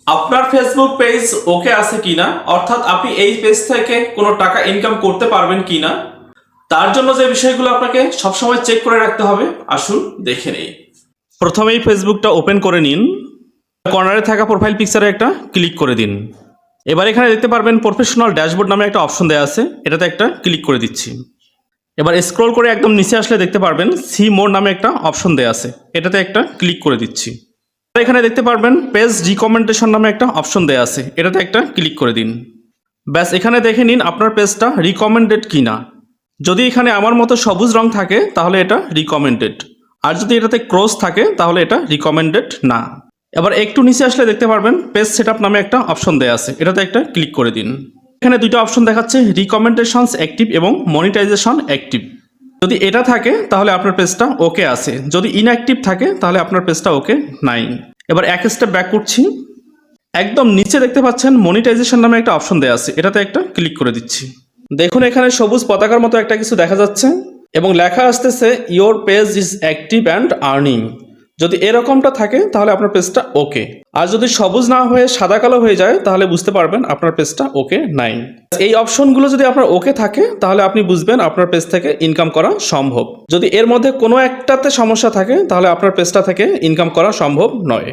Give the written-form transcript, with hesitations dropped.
আপনার Facebook page okay আছে কিনা, অর্থাৎ আপনি এই পেজ থেকে কোনো টাকা ইনকাম করতে পারবেন কিনা, তার জন্য যে বিষয়গুলো আপনাকে সবসময় চেক করে রাখতে হবে, আসুন দেখে নেই। প্রথমেই ফেসবুকটা ওপেন করে নিন। কর্নারে থাকা প্রোফাইল পিকচারে একটা ক্লিক করে দিন। এবার এখানে দেখতে পারবেন প্রফেশনাল ড্যাশবোর্ড নামে একটা অপশন দেওয়া আছে, এটাতে একটা ক্লিক করে দিচ্ছি। এবার স্ক্রল করে একদম নিচে আসলে দেখতে পারবেন সি মোর নামে একটা অপশন দেওয়া আছে, এটাতে একটা ক্লিক করে দিচ্ছি। এখানে দেখতে পারবেন পেজ রিকমেন্ডেশন নামে একটা অপশন দেওয়া আছে, এটাতে একটা ক্লিক করে দিন। ব্যাস এখানে দেখে নিন আপনার পেজটা রিকমেন্ডেড কিনা। যদি এখানে আমার মতো সবুজ রং থাকে তাহলে এটা রিকমেন্ডেড, আর যদি এটাতে ক্রস থাকে তাহলে এটা রিকমেন্ডেড না। এবার একটু নিচে আসলে দেখতে পারবেন পেজ সেটআপ নামে একটা অপশন দেওয়া আছে, এটাতে একটা ক্লিক করে দিন। এখানে দুটো অপশন দেখাচ্ছে, রিকমেন্ডেশনস অ্যাক্টিভ এবং মনিটাইজেশন অ্যাক্টিভ। যদি এটা থাকে তাহলে আপনার পেজটা ওকে আছে, যদি ইনঅ্যাক্টিভ থাকে তাহলে আপনার পেজটা ওকে নাই। এবার এক স্টেপ ব্যাক করছি। একদম নিচে দেখতে পাচ্ছেন মনিটাইজেশন নামে একটা অপশন দেওয়া আছে, এটাতে একটা ক্লিক করে দিচ্ছি। দেখুন এখানে সবুজ পতাকার মতো একটা কিছু দেখা যাচ্ছে এবং লেখা আসতেছে your page is active and earning. যদি এরকমটা থাকে তাহলে আপনার পেজটা ওকে, আর যদি সবুজ না হয়ে সাদা কালো হয়ে যায় তাহলে বুঝতে পারবেন আপনার পেজটা ওকে নাই। এই অপশনগুলো যদি আপনার ওকে থাকে তাহলে আপনি বুঝবেন আপনার পেজ থেকে ইনকাম করা সম্ভব। যদি এর মধ্যে কোনো একটাতে সমস্যা থাকে তাহলে আপনার পেজটা থেকে ইনকাম করা সম্ভব নয়।